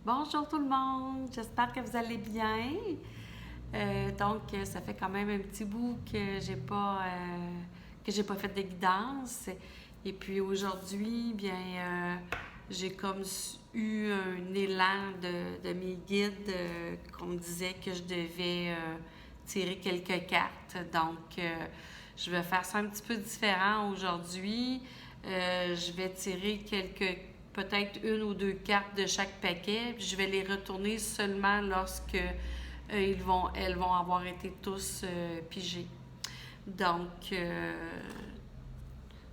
Bonjour tout le monde, j'espère que vous allez bien. Ça fait quand même un petit bout que j'ai pas fait de guidance. Et puis aujourd'hui, j'ai comme eu un élan de mes guides qu'on me disait que je devais tirer quelques cartes. Je vais faire ça un petit peu différent aujourd'hui. Je vais tirer peut-être une ou deux cartes de chaque paquet, puis je vais les retourner seulement lorsque elles vont avoir été tous pigés.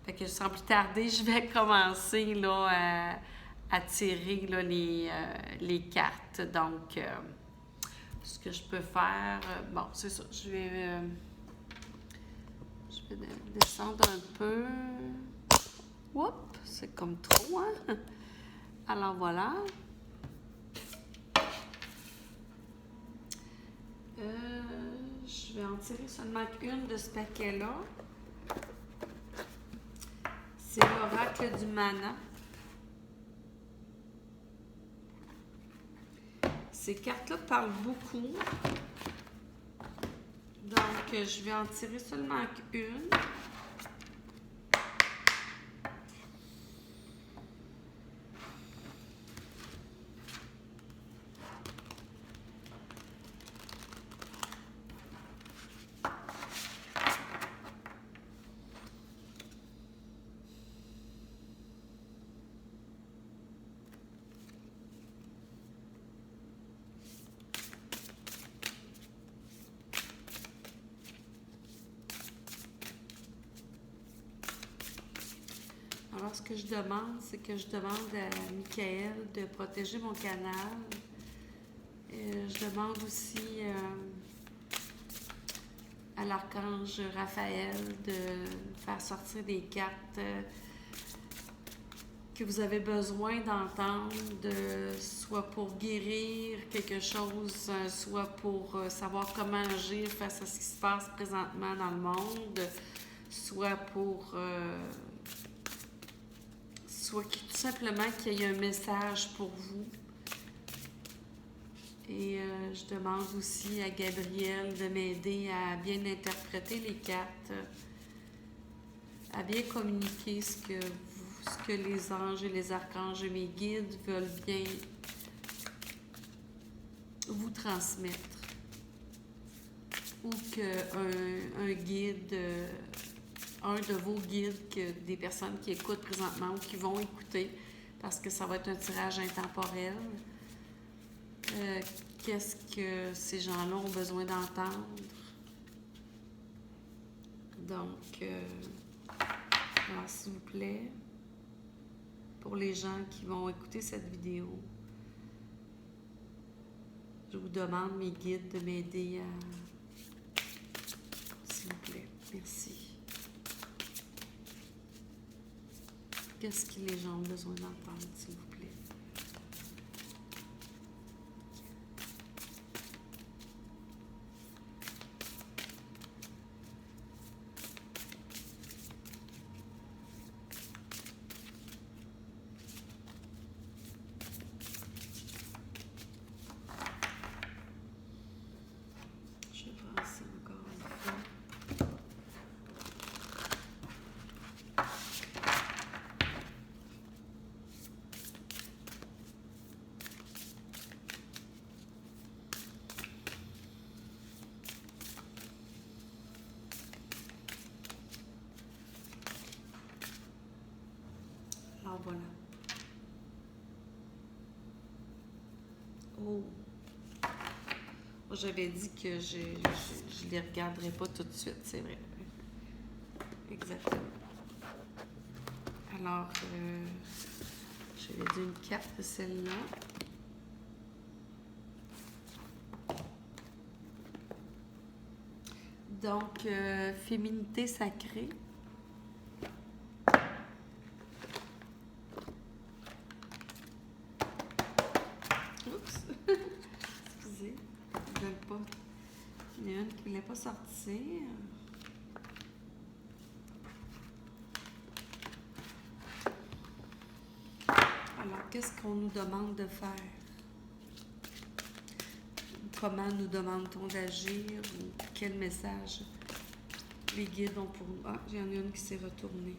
Fait que sans plus tarder, je vais commencer là, à tirer là, les cartes. Ce que je peux faire, bon, c'est ça, je vais descendre un peu. Oups, c'est comme trop, hein? Alors voilà. Je vais en tirer seulement une de ce paquet-là. C'est l'oracle du mana. Ces cartes-là parlent beaucoup. Donc, je vais en tirer seulement une. Alors, ce que je demande, c'est que je demande à Michael de protéger mon canal. Je demande aussi à l'archange Raphaël de faire sortir des cartes que vous avez besoin d'entendre, soit pour guérir quelque chose, soit pour savoir comment agir face à ce qui se passe présentement dans le monde, soit tout simplement qu'il y ait un message pour vous. Et je demande aussi à Gabriel de m'aider à bien interpréter les cartes, à bien communiquer ce que les anges et les archanges et mes guides veulent bien vous transmettre. Ou qu'un guide, un de vos guides, des personnes qui écoutent présentement ou qui vont écouter, parce que ça va être un tirage intemporel. Qu'est-ce que ces gens-là ont besoin d'entendre? Alors, s'il vous plaît, pour les gens qui vont écouter cette vidéo, je vous demande, mes guides, de m'aider à... S'il vous plaît, merci. Qu'est-ce que les gens ont besoin d'entendre, s'il vous plaît? Alors voilà. Oh! J'avais dit que je les regarderais pas tout de suite, c'est vrai. Exactement. Alors, j'avais dit une carte de celle-là. Donc, féminité sacrée. Oups! Excusez, ils veulent pas. Il y en a une qui ne voulait pas sortir. Alors, qu'est-ce qu'on nous demande de faire? comment nous demande-t-on d'agir ou quel message les guides ont pour nous. Ah, il y en a une qui s'est retournée.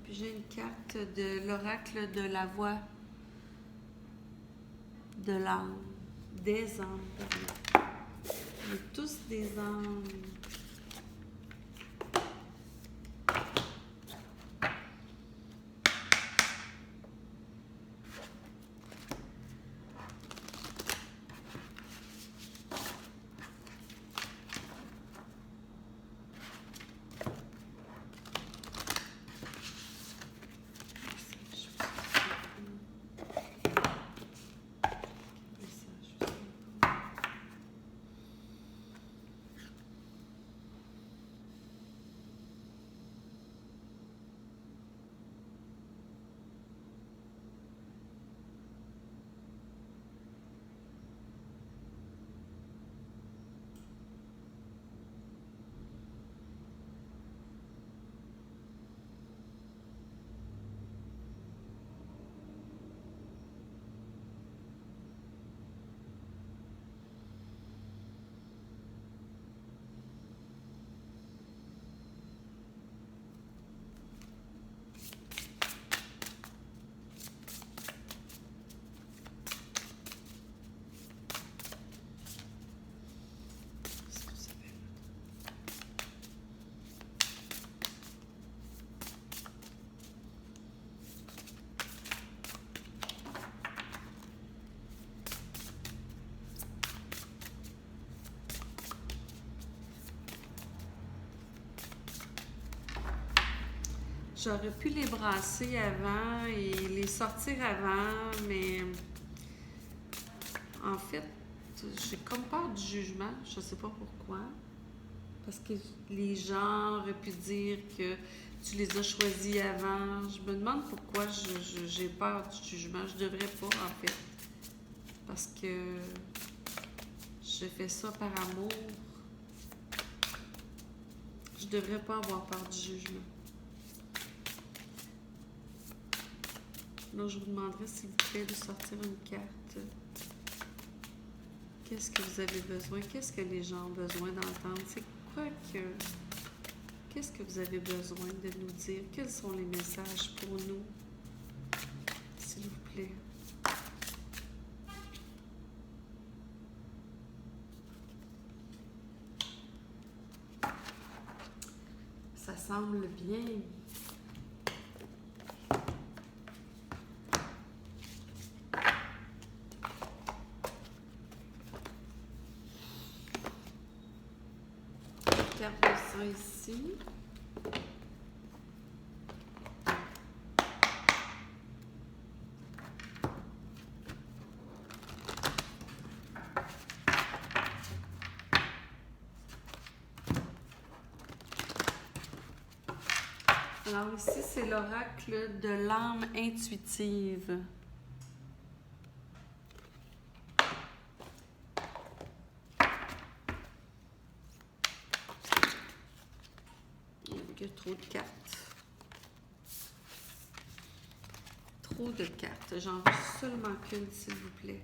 J'ai une carte de l'oracle de la voix de l'âme, des âmes, pardon. On est tous des âmes. J'aurais pu les brasser avant et les sortir avant, mais en fait, j'ai comme peur du jugement. Je sais pas pourquoi. Parce que les gens auraient pu dire que tu les as choisis avant. Je me demande pourquoi j'ai peur du jugement. Je devrais pas, en fait. Parce que je fais ça par amour. Je devrais pas avoir peur du jugement. Là, je vous demanderais, s'il vous plaît, de sortir une carte. Qu'est-ce que vous avez besoin? Qu'est-ce que les gens ont besoin d'entendre? C'est quoi que... Qu'est-ce que vous avez besoin de nous dire? Quels sont les messages pour nous? S'il vous plaît. Ça semble bien. Carte de sang ici. Alors ici, c'est l'oracle de l'âme intuitive. Il y a trop de cartes. Trop de cartes. J'en veux seulement qu'une, s'il vous plaît.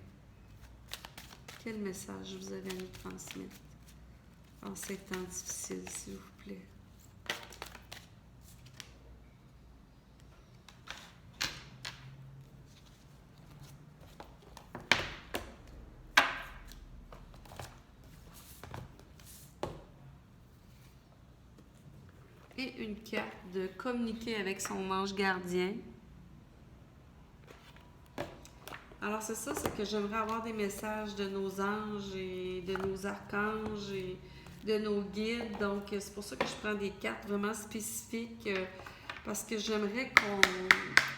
Quel message vous avez à nous transmettre en ces temps difficiles, s'il vous plaît? Et une carte de communiquer avec son ange gardien. Alors c'est ça, c'est que j'aimerais avoir des messages de nos anges et de nos archanges et de nos guides. Donc c'est pour ça que je prends des cartes vraiment spécifiques parce que j'aimerais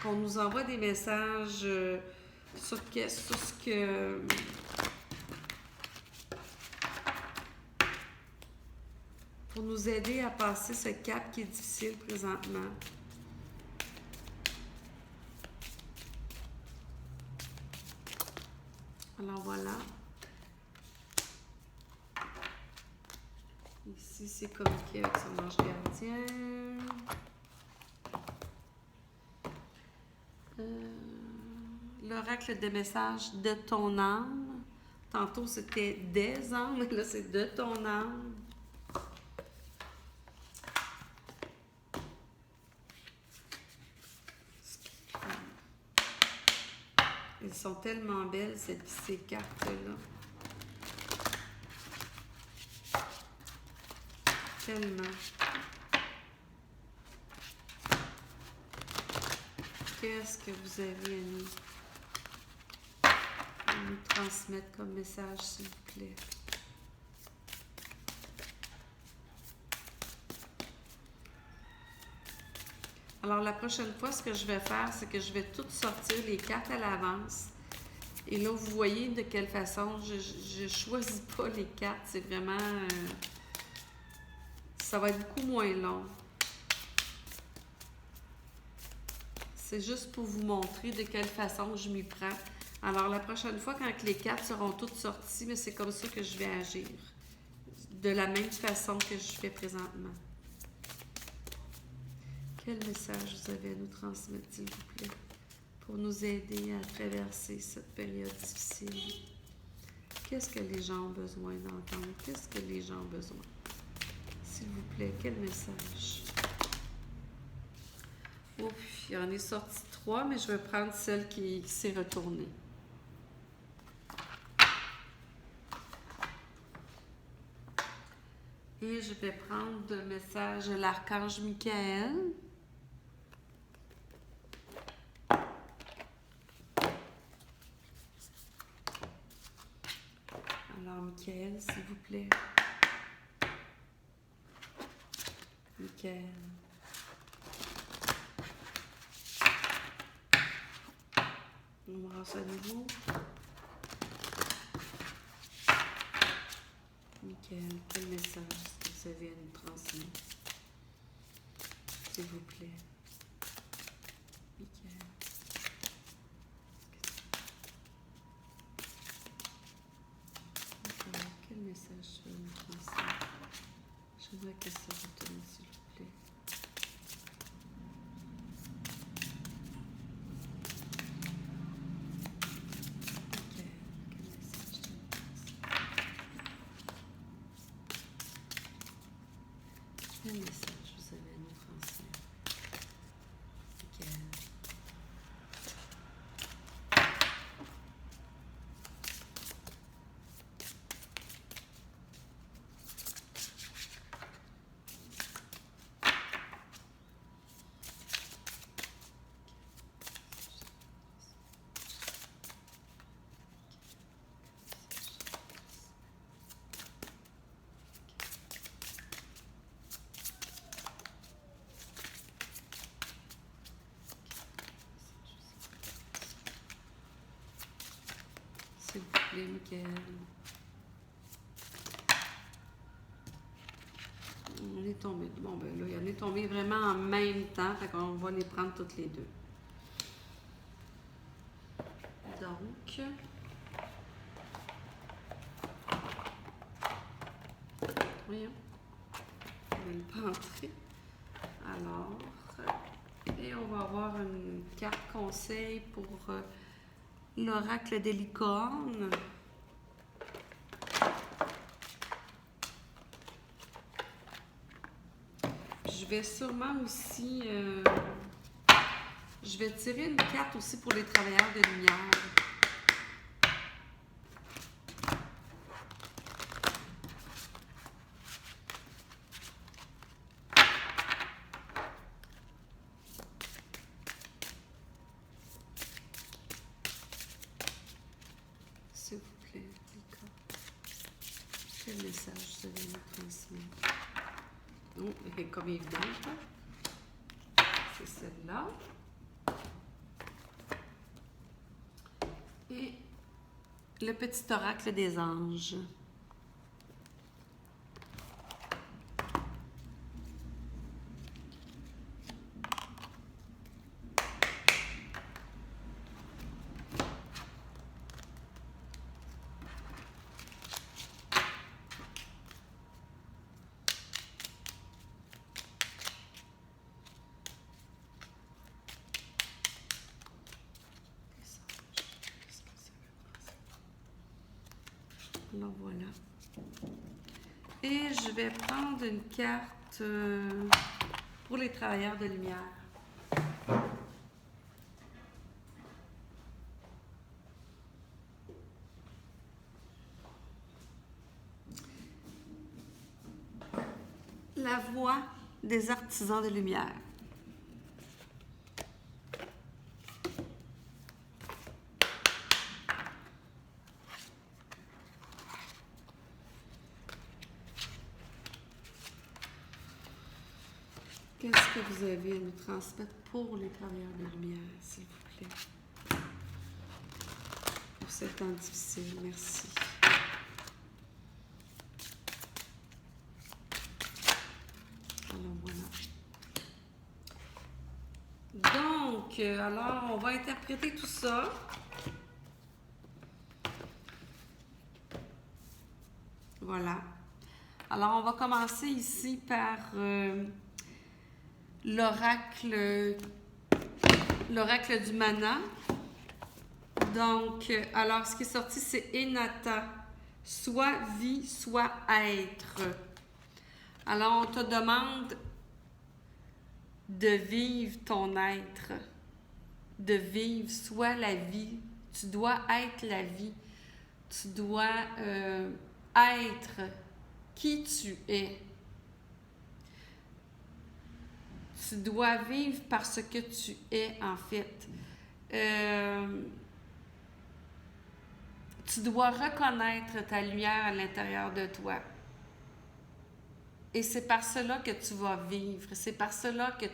qu'on nous envoie des messages sur ce que... Pour nous aider à passer ce cap qui est difficile présentement. Alors voilà. Ici, c'est communiquer avec son ange gardien. L'oracle des messages de ton âme. Tantôt, c'était des âmes, là, c'est de ton âme. Elles sont tellement belles, ces cartes-là. Tellement. Qu'est-ce que vous avez à nous transmettre comme message, s'il vous plaît? Alors, la prochaine fois, ce que je vais faire, c'est que je vais toutes sortir les cartes à l'avance. Et là, vous voyez de quelle façon je choisis pas les cartes. C'est vraiment... ça va être beaucoup moins long. C'est juste pour vous montrer de quelle façon je m'y prends. Alors, la prochaine fois, quand les cartes seront toutes sorties, mais c'est comme ça que je vais agir. De la même façon que je fais présentement. Quel message vous avez à nous transmettre, s'il vous plaît, pour nous aider à traverser cette période difficile? Qu'est-ce que les gens ont besoin d'entendre? Qu'est-ce que les gens ont besoin? S'il vous plaît, quel message? Ouf, il en est sorti 3, mais je vais prendre celle qui s'est retournée. Et je vais prendre le message de l'archange Michael. Alors, Michael, s'il vous plaît. Michael. On brasse à nouveau. Michael, quel message est-ce que vous avez à nous transmettre? S'il vous plaît. Michael. Michael, quel message tu veux nous transmettre? J'aimerais que ça retourne, s'il vous plaît. Quel message vous avez à nous transmettre? Michael. S'il vous plaît, Michael. On est tombé. Bon, ben là, on est tombé vraiment en même temps. Fait qu'on va les prendre toutes les deux. Donc, voyons. On va le rentrer. Alors, et on va avoir une carte conseil pour l'oracle des licornes. Je vais sûrement aussi... je vais tirer une carte aussi pour les travailleurs de lumière. S'il vous plaît, licorne. Quel message vous allez nous transmettre? Oh, elle est comme évidente. C'est celle-là. le petit oracle des anges. Alors voilà. Et je vais prendre une carte pour les travailleurs de lumière. La voix des artisans de lumière. Qu'est-ce que vous avez à nous transmettre pour les travailleurs de lumière, s'il vous plaît? Pour ce temps difficile, merci. Alors voilà. Donc, alors, on va interpréter tout ça. Voilà. Alors, on va commencer ici par l'oracle du mana. Donc, alors, ce qui est sorti, c'est Enata. Soit vie, soit être. Alors, on te demande de vivre ton être. De vivre soit la vie. Tu dois être la vie. Tu dois être qui tu es. Tu dois vivre parce que tu es, en fait. Tu dois reconnaître ta lumière à l'intérieur de toi. Et c'est par cela que tu vas vivre. C'est par cela que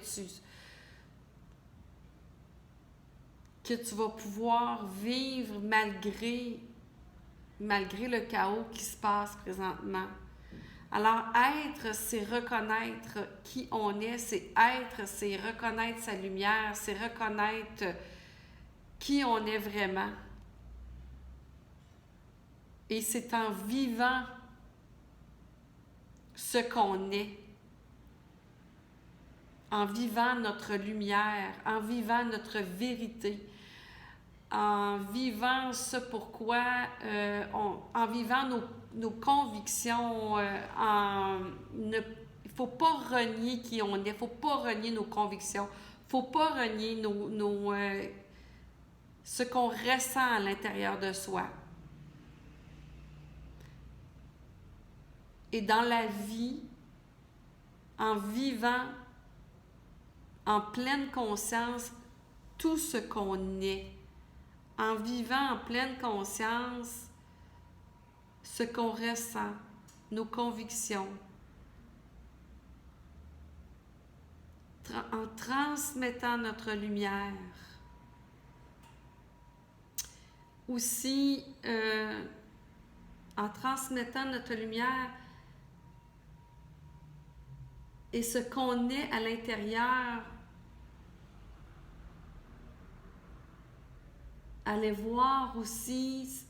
tu vas pouvoir vivre malgré le chaos qui se passe présentement. Alors, être, c'est reconnaître qui on est, c'est reconnaître sa lumière, c'est reconnaître qui on est vraiment. Et c'est en vivant ce qu'on est, en vivant notre lumière, en vivant notre vérité, en vivant ce pourquoi, en vivant nos convictions, il ne faut pas renier qui on est, il ne faut pas renier nos convictions, il ne faut pas renier ce qu'on ressent à l'intérieur de soi. Et dans la vie, en vivant en pleine conscience tout ce qu'on est, en vivant en pleine conscience ce qu'on ressent, nos convictions, en transmettant notre lumière. Aussi, en transmettant notre lumière et ce qu'on est à l'intérieur, aller voir aussi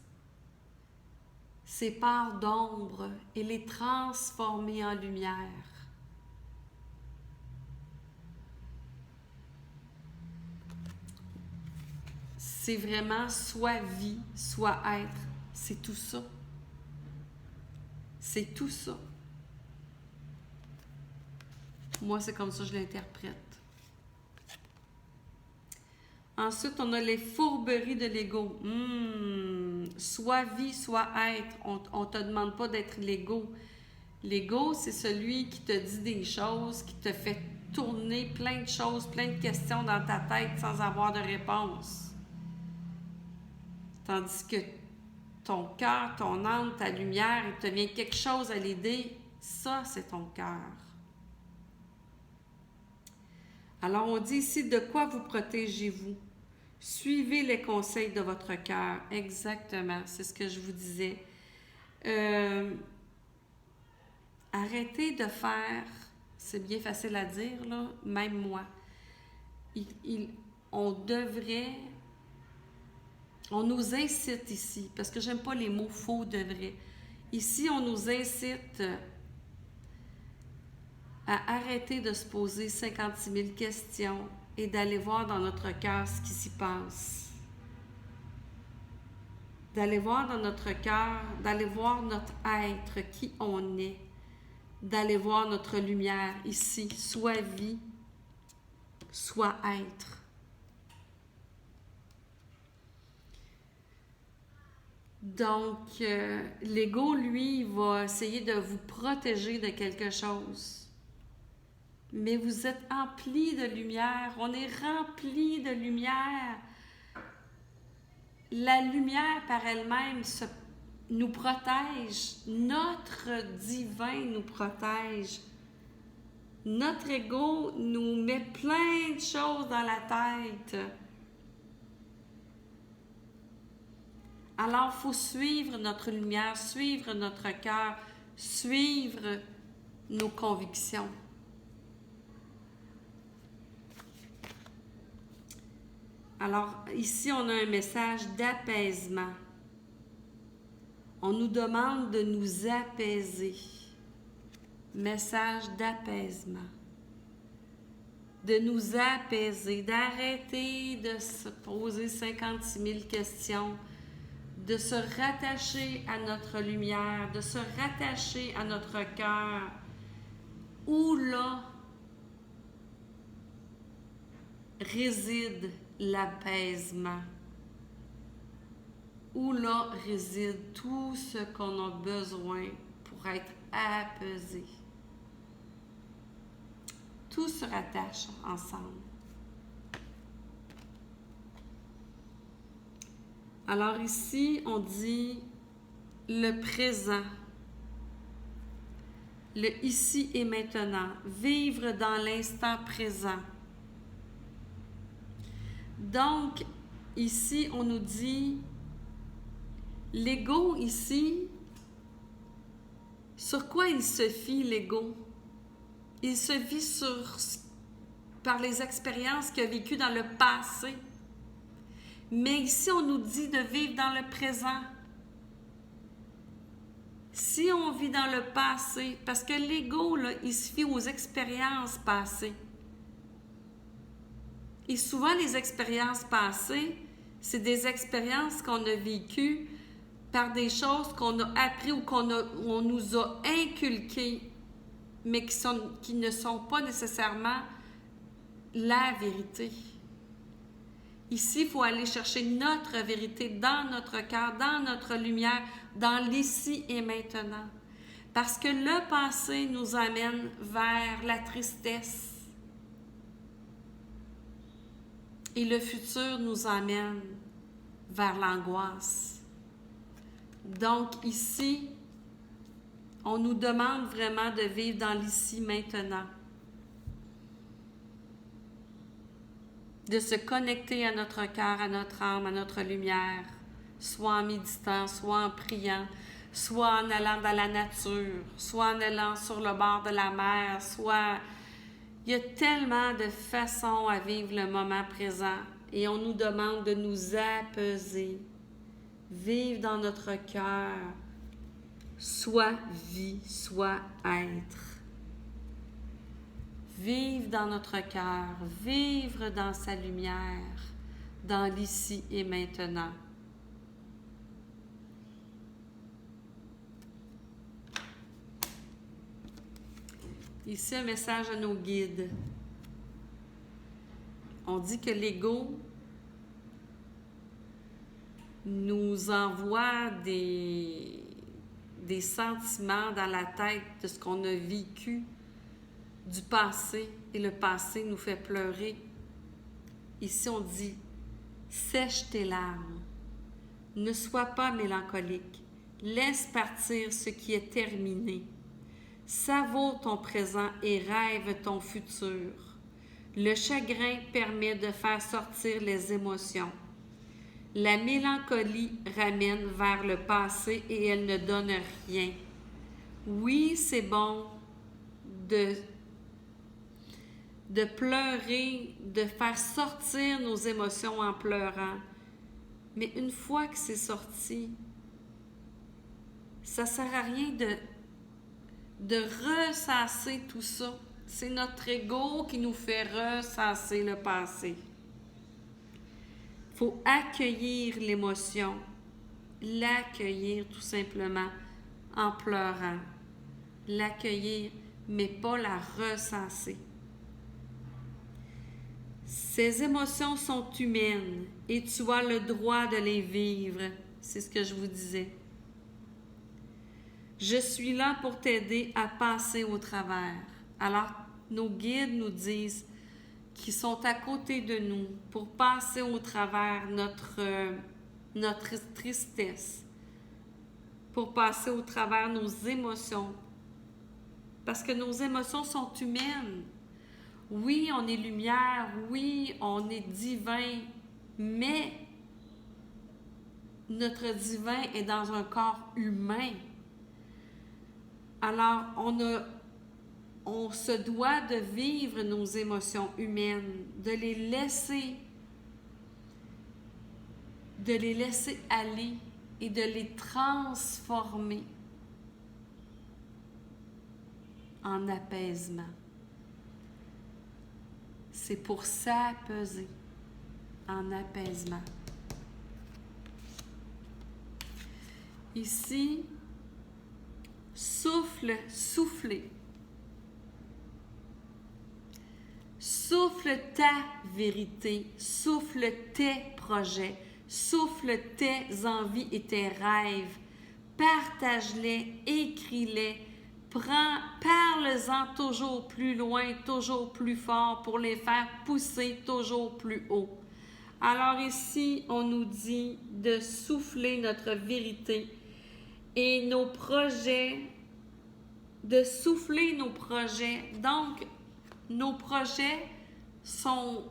ces parts d'ombre et les transformer en lumière. C'est vraiment soit vie, soit être. C'est tout ça. C'est tout ça. Moi, c'est comme ça que je l'interprète. Ensuite, on a les fourberies de l'ego. Soit vie, soit être. On ne te demande pas d'être l'ego. L'ego, c'est celui qui te dit des choses, qui te fait tourner plein de choses, plein de questions dans ta tête sans avoir de réponse. Tandis que ton cœur, ton âme, ta lumière, il te vient quelque chose à l'idée, ça, c'est ton cœur. Alors, on dit ici, de quoi vous protégez-vous? Suivez les conseils de votre cœur. Exactement, c'est ce que je vous disais. Arrêtez de faire, c'est bien facile à dire, là, même moi. On devrait, on nous incite ici, parce que j'aime pas les mots faux devrait. Ici, on nous incite à arrêter de se poser 56 000 questions et d'aller voir dans notre cœur ce qui s'y passe. D'aller voir dans notre cœur, d'aller voir notre être, qui on est, d'aller voir notre lumière ici, soit vie, soit être. Donc, l'ego, lui, va essayer de vous protéger de quelque chose. Mais vous êtes empli de lumière, on est rempli de lumière. La lumière par elle-même nous protège, notre divin nous protège. Notre ego nous met plein de choses dans la tête. Alors, il faut suivre notre lumière, suivre notre cœur, suivre nos convictions. Alors, ici, on a un message d'apaisement. On nous demande de nous apaiser. Message d'apaisement. De nous apaiser, d'arrêter de se poser 56 000 questions, de se rattacher à notre lumière, de se rattacher à notre cœur, où là réside l'apaisement, où là réside tout ce qu'on a besoin pour être apaisé. Tout se rattache ensemble. Alors ici, on dit le présent, le ici et maintenant, vivre dans l'instant présent. Donc, ici, on nous dit, l'ego ici, sur quoi il se fie l'ego? Il se fie par les expériences qu'il a vécues dans le passé. Mais ici, on nous dit de vivre dans le présent. Si on vit dans le passé, parce que l'ego, là, il se fie aux expériences passées. Et souvent, les expériences passées, c'est des expériences qu'on a vécues par des choses qu'on a apprises ou on nous a inculquées, mais qui ne sont pas nécessairement la vérité. Ici, il faut aller chercher notre vérité dans notre cœur, dans notre lumière, dans l'ici et maintenant. Parce que le passé nous amène vers la tristesse. Et le futur nous amène vers l'angoisse. Donc ici, on nous demande vraiment de vivre dans l'ici maintenant. De se connecter à notre cœur, à notre âme, à notre lumière, soit en méditant, soit en priant, soit en allant dans la nature, soit en allant sur le bord de la mer, soit... Il y a tellement de façons à vivre le moment présent et on nous demande de nous apaiser, vivre dans notre cœur, soit vie, soit être. Vivre dans notre cœur, vivre dans sa lumière, dans l'ici et maintenant. Ici, un message à nos guides. On dit que l'ego nous envoie des sentiments dans la tête de ce qu'on a vécu du passé, et le passé nous fait pleurer. Ici, on dit « Sèche tes larmes, ne sois pas mélancolique, laisse partir ce qui est terminé. Savoure ton présent et rêve ton futur. Le chagrin permet de faire sortir les émotions. La mélancolie ramène vers le passé et elle ne donne rien. Oui, c'est bon de pleurer, de faire sortir nos émotions en pleurant. Mais une fois que c'est sorti, ça ne sert à rien de ressasser tout ça. C'est notre ego qui nous fait ressasser le passé. Il faut accueillir l'émotion, l'accueillir tout simplement en pleurant. L'accueillir, mais pas la ressasser. Ces émotions sont humaines et tu as le droit de les vivre. C'est ce que je vous disais. Je suis là pour t'aider à passer au travers. Alors, nos guides nous disent qu'ils sont à côté de nous pour passer au travers notre tristesse, pour passer au travers nos émotions. Parce que nos émotions sont humaines. Oui, on est lumière, oui, on est divin, mais notre divin est dans un corps humain. Alors, on se doit de vivre nos émotions humaines, de les laisser aller et de les transformer en apaisement. C'est pour s'apaiser en apaisement. Ici, souffler. Souffle ta vérité, souffle tes projets, souffle tes envies et tes rêves. Partage-les, écris-les, parle-en toujours plus loin, toujours plus fort pour les faire pousser toujours plus haut. Alors ici, on nous dit de souffler notre vérité et nos projets, de souffler nos projets. Donc, nos projets sont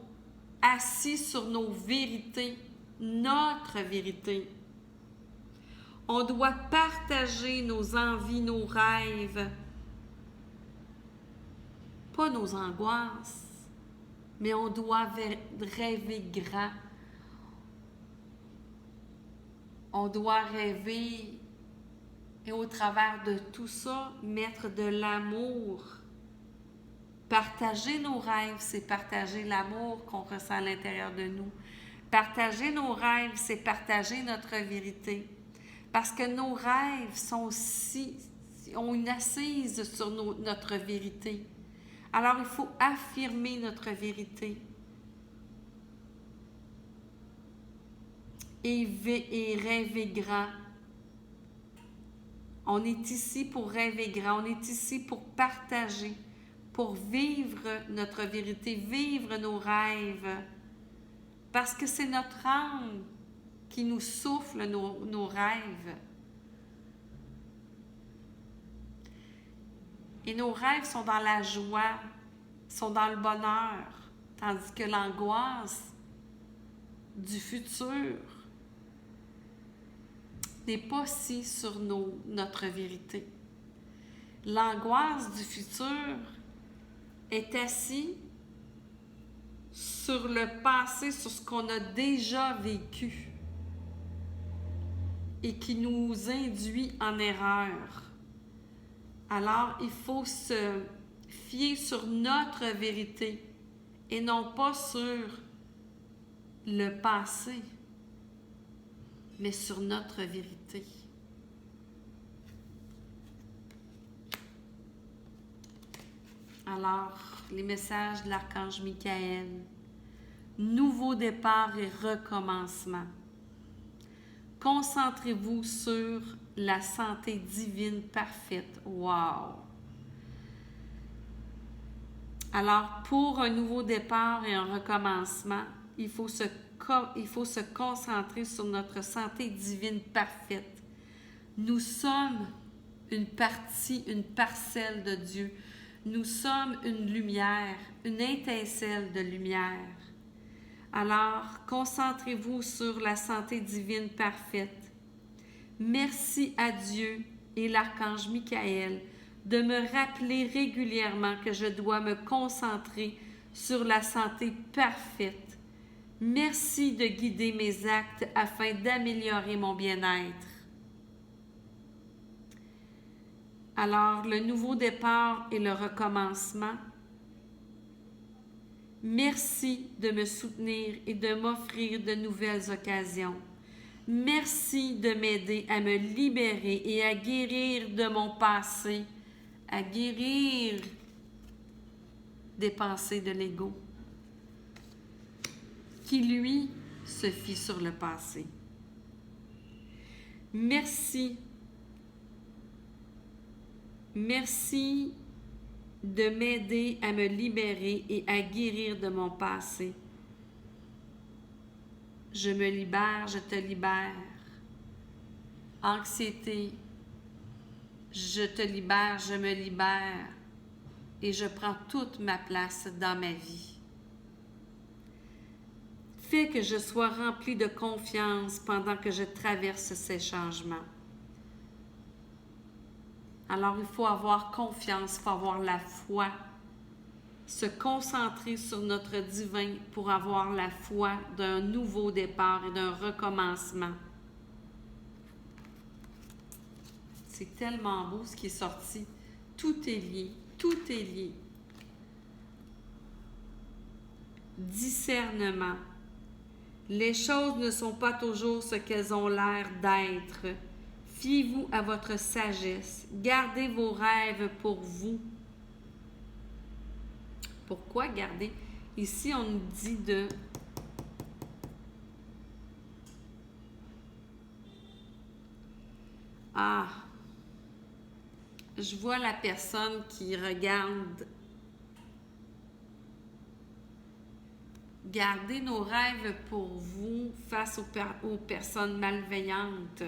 assis sur nos vérités, notre vérité. On doit partager nos envies, nos rêves, pas nos angoisses, mais on doit rêver grand. On doit rêver et au travers de tout ça, mettre de l'amour. Partager nos rêves, c'est partager l'amour qu'on ressent à l'intérieur de nous. Partager nos rêves, c'est partager notre vérité. Parce que nos rêves ont une assise sur notre vérité. Alors, il faut affirmer notre vérité. Et rêver grand. On est ici pour rêver grand. On est ici pour partager, pour vivre notre vérité, vivre nos rêves. Parce que c'est notre âme qui nous souffle nos rêves. Et nos rêves sont dans la joie, sont dans le bonheur, tandis que l'angoisse du futur n'est pas si sur notre vérité. L'angoisse du futur est assise sur le passé, sur ce qu'on a déjà vécu et qui nous induit en erreur. Alors, il faut se fier sur notre vérité et non pas sur le passé, mais sur notre vérité. Alors, les messages de l'archange Michael. Nouveau départ et recommencement. Concentrez-vous sur la santé divine parfaite. Wow! Alors, pour un nouveau départ et un recommencement, il faut se concentrer sur notre santé divine parfaite. Nous sommes une partie, une parcelle de Dieu. Nous sommes une lumière, une étincelle de lumière. Alors, concentrez-vous sur la santé divine parfaite. Merci à Dieu et l'archange Michael de me rappeler régulièrement que je dois me concentrer sur la santé parfaite. Merci de guider mes actes afin d'améliorer mon bien-être. Alors, le nouveau départ et le recommencement. Merci de me soutenir et de m'offrir de nouvelles occasions. Merci de m'aider à me libérer et à guérir de mon passé, à guérir des pensées de l'ego, qui, lui, se fie sur le passé. Merci. Merci de m'aider à me libérer et à guérir de mon passé. Je me libère, je te libère. Anxiété, je te libère, je me libère et je prends toute ma place dans ma vie. Fais que je sois remplie de confiance pendant que je traverse ces changements. Alors, il faut avoir confiance, il faut avoir la foi, se concentrer sur notre divin pour avoir la foi d'un nouveau départ et d'un recommencement. C'est tellement beau ce qui est sorti. Tout est lié, tout est lié. Discernement. Les choses ne sont pas toujours ce qu'elles ont l'air d'être. Fiez-vous à votre sagesse. Gardez vos rêves pour vous. Pourquoi garder? Ici, on nous dit de... Ah! Je vois la personne qui regarde. Gardez nos rêves pour vous face aux personnes malveillantes.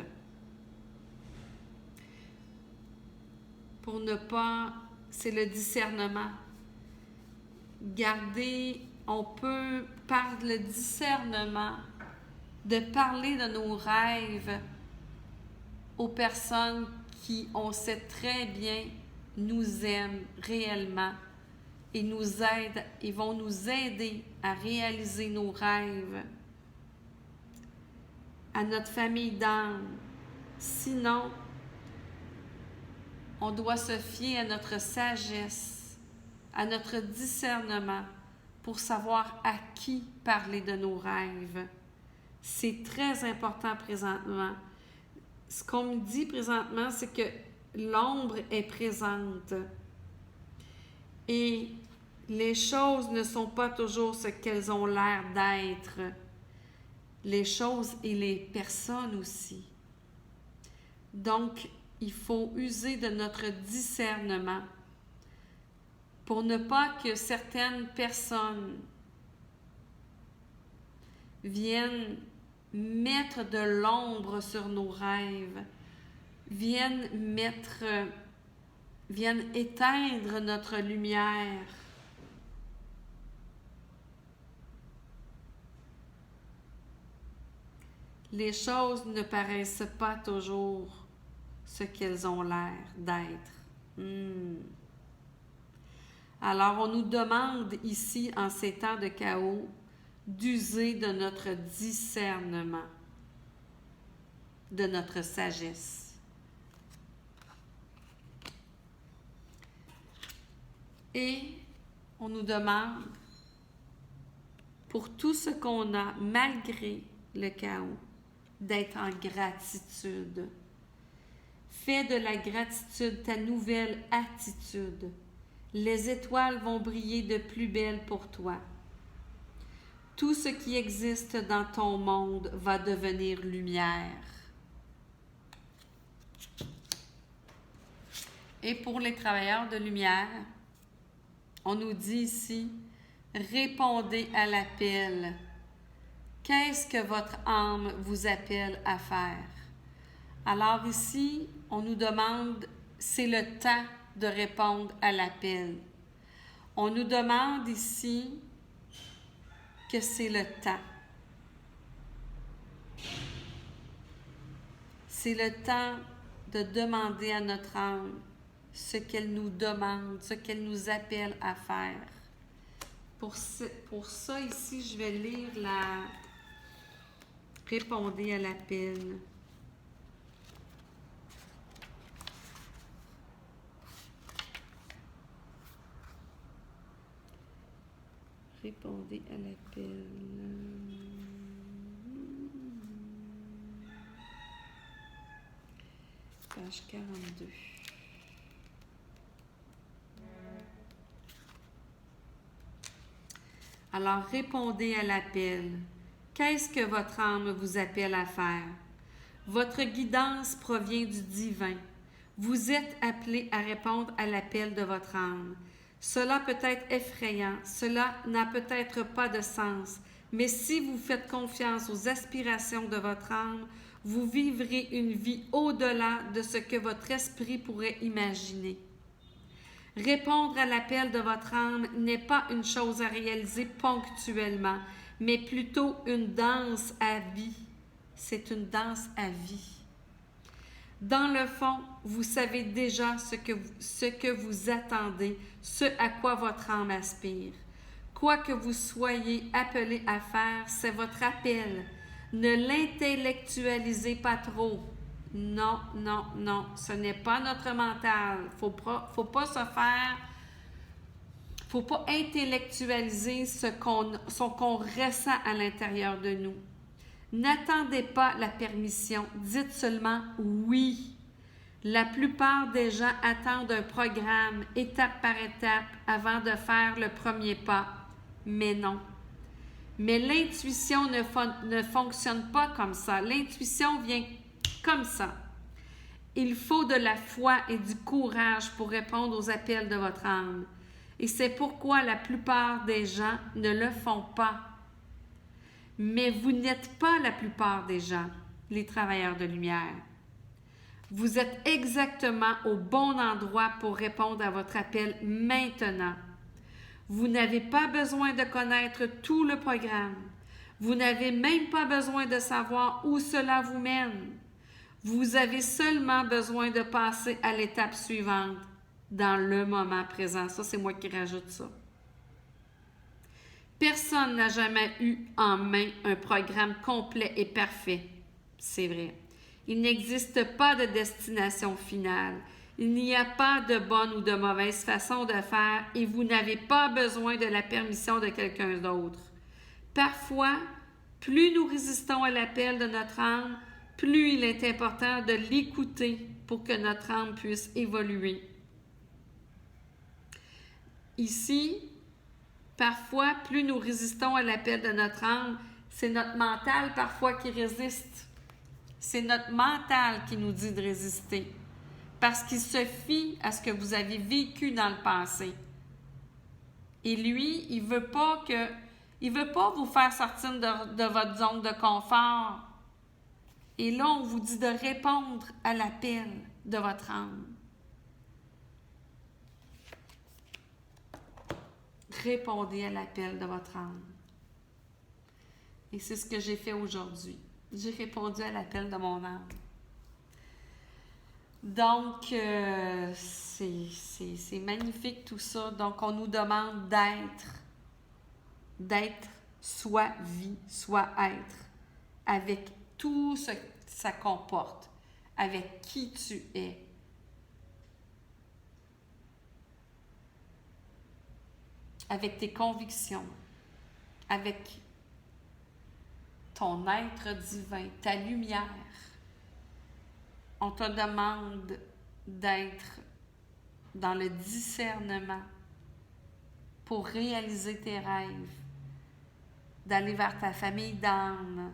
Pour ne pas... C'est le discernement. Gardez... On peut, par le discernement, de parler de nos rêves aux personnes qui, on sait très bien, nous aiment réellement et nous aident, ils vont nous aider à réaliser nos rêves, à notre famille d'âme. Sinon, on doit se fier à notre sagesse, à notre discernement pour savoir à qui parler de nos rêves. C'est très important présentement. Ce qu'on me dit présentement, c'est que l'ombre est présente et les choses ne sont pas toujours ce qu'elles ont l'air d'être. Les choses et les personnes aussi. Donc, il faut user de notre discernement pour ne pas que certaines personnes viennent mettre de l'ombre sur nos rêves, viennent éteindre notre lumière. Les choses ne paraissent pas toujours ce qu'elles ont l'air d'être. Alors, on nous demande ici, en ces temps de chaos, d'user de notre discernement, de notre sagesse. Et on nous demande, pour tout ce qu'on a, malgré le chaos, d'être en gratitude. Fais de la gratitude ta nouvelle attitude. Les étoiles vont briller de plus belle pour toi. Tout ce qui existe dans ton monde va devenir lumière. Et pour les travailleurs de lumière, on nous dit ici, répondez à l'appel. Qu'est-ce que votre âme vous appelle à faire? Alors ici, on nous demande, c'est le temps de répondre à l'appel. On nous demande ici que c'est le temps. C'est le temps de demander à notre âme ce qu'elle nous demande, ce qu'elle nous appelle à faire. Pour ça, ici, je vais lire la Répondez à l'appel. Répondez à l'appel. Page 42. Alors, répondez à l'appel. Qu'est-ce que votre âme vous appelle à faire? Votre guidance provient du divin. Vous êtes appelé à répondre à l'appel de votre âme. Cela peut être effrayant, cela n'a peut-être pas de sens, mais si vous faites confiance aux aspirations de votre âme, vous vivrez une vie au-delà de ce que votre esprit pourrait imaginer. Répondre à l'appel de votre âme n'est pas une chose à réaliser ponctuellement, mais plutôt une danse à vie. C'est une danse à vie. Dans le fond, vous savez déjà ce que vous attendez, ce à quoi votre âme aspire. Quoi que vous soyez appelé à faire, c'est votre appel. Ne l'intellectualisez pas trop. Non, non, non, ce n'est pas notre mental. Faut pas intellectualiser ce qu'on ressent à l'intérieur de nous. N'attendez pas la permission, dites seulement oui. La plupart des gens attendent un programme étape par étape avant de faire le premier pas, mais non. Mais l'intuition ne fonctionne pas comme ça. L'intuition vient comme ça. Il faut de la foi et du courage pour répondre aux appels de votre âme. Et c'est pourquoi la plupart des gens ne le font pas. Mais vous n'êtes pas la plupart des gens, les travailleurs de lumière. Vous êtes exactement au bon endroit pour répondre à votre appel maintenant. Vous n'avez pas besoin de connaître tout le programme. Vous n'avez même pas besoin de savoir où cela vous mène. Vous avez seulement besoin de passer à l'étape suivante, dans le moment présent. Ça, c'est moi qui rajoute ça. Personne n'a jamais eu en main un programme complet et parfait. C'est vrai. Il n'existe pas de destination finale. Il n'y a pas de bonne ou de mauvaise façon de faire et vous n'avez pas besoin de la permission de quelqu'un d'autre. Parfois, plus nous résistons à l'appel de notre âme, plus il est important de l'écouter pour que notre âme puisse évoluer. Ici, parfois, plus nous résistons à l'appel de notre âme, c'est notre mental parfois qui résiste. C'est notre mental qui nous dit de résister. Parce qu'il se fie à ce que vous avez vécu dans le passé. Et lui, il veut pas vous faire sortir de votre zone de confort. Et là, on vous dit de répondre à l'appel de votre âme. Répondez à l'appel de votre âme. Et c'est ce que j'ai fait aujourd'hui. J'ai répondu à l'appel de mon âme. Donc, c'est magnifique tout ça. Donc, on nous demande d'être soit vie, soit être, avec tout ce que ça comporte, avec qui tu es. Avec tes convictions, avec ton être divin, ta lumière. On te demande d'être dans le discernement pour réaliser tes rêves, d'aller vers ta famille d'âme,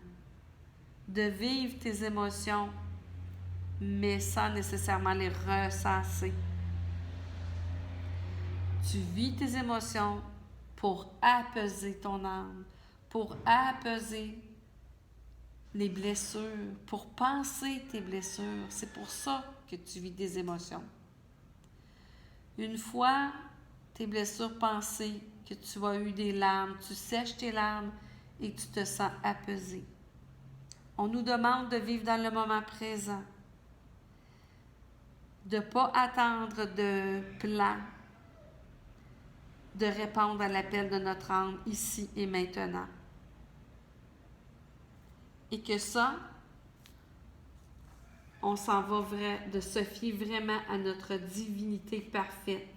de vivre tes émotions, mais sans nécessairement les ressasser. Tu vis tes émotions pour apaiser ton âme, pour apaiser les blessures, pour penser tes blessures. C'est pour ça que tu vis des émotions. Une fois tes blessures passées, que tu as eu des larmes, tu sèches tes larmes et tu te sens apaisé. On nous demande de vivre dans le moment présent, de ne pas attendre de plan, de répondre à l'appel de notre âme ici et maintenant. Et que ça, on s'en va de se fier vraiment à notre divinité parfaite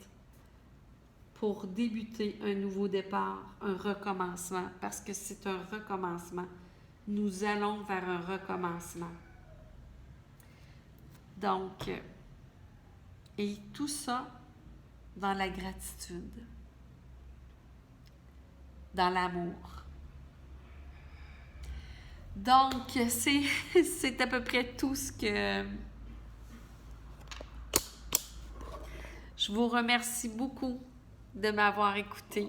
pour débuter un nouveau départ, un recommencement, parce que c'est un recommencement. Nous allons vers un recommencement. Donc, et tout ça dans la gratitude, dans l'amour. Donc, c'est à peu près tout ce que... Je vous remercie beaucoup de m'avoir écouté.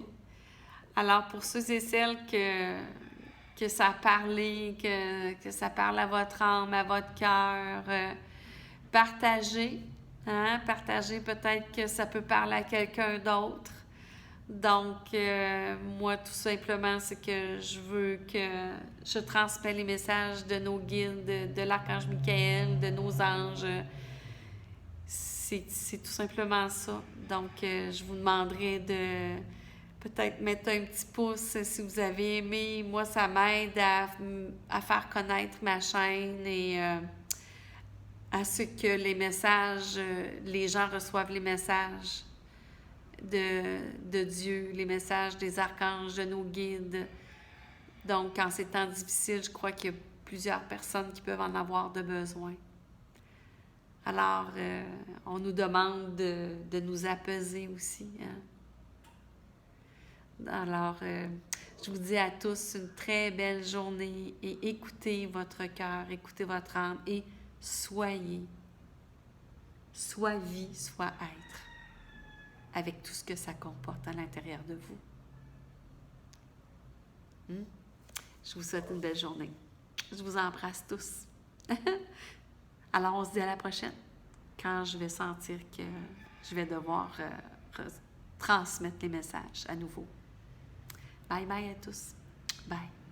Alors, pour ceux et celles que ça a parlé, que ça parle à votre âme, à votre cœur, partagez. Hein? Partagez, peut-être que ça peut parler à quelqu'un d'autre. Donc, moi, tout simplement, c'est que je veux que je transmets les messages de nos guides, de l'Archange Michael, de nos anges. C'est tout simplement ça. Donc, je vous demanderai de peut-être mettre un petit pouce si vous avez aimé. Moi, ça m'aide à faire connaître ma chaîne et à ce que les messages, les gens reçoivent les messages de Dieu, les messages des archanges, de nos guides. Donc, en ces temps difficiles, je crois qu'il y a plusieurs personnes qui peuvent en avoir de besoin. Alors, on nous demande de nous apaiser aussi. Hein? Alors, je vous dis à tous une très belle journée et écoutez votre cœur, écoutez votre âme et soyez, soit vie, soit être, avec tout ce que ça comporte à l'intérieur de vous. Je vous souhaite une belle journée. Je vous embrasse tous. Alors, on se dit à la prochaine, quand je vais sentir que je vais devoir transmettre les messages à nouveau. Bye bye à tous. Bye.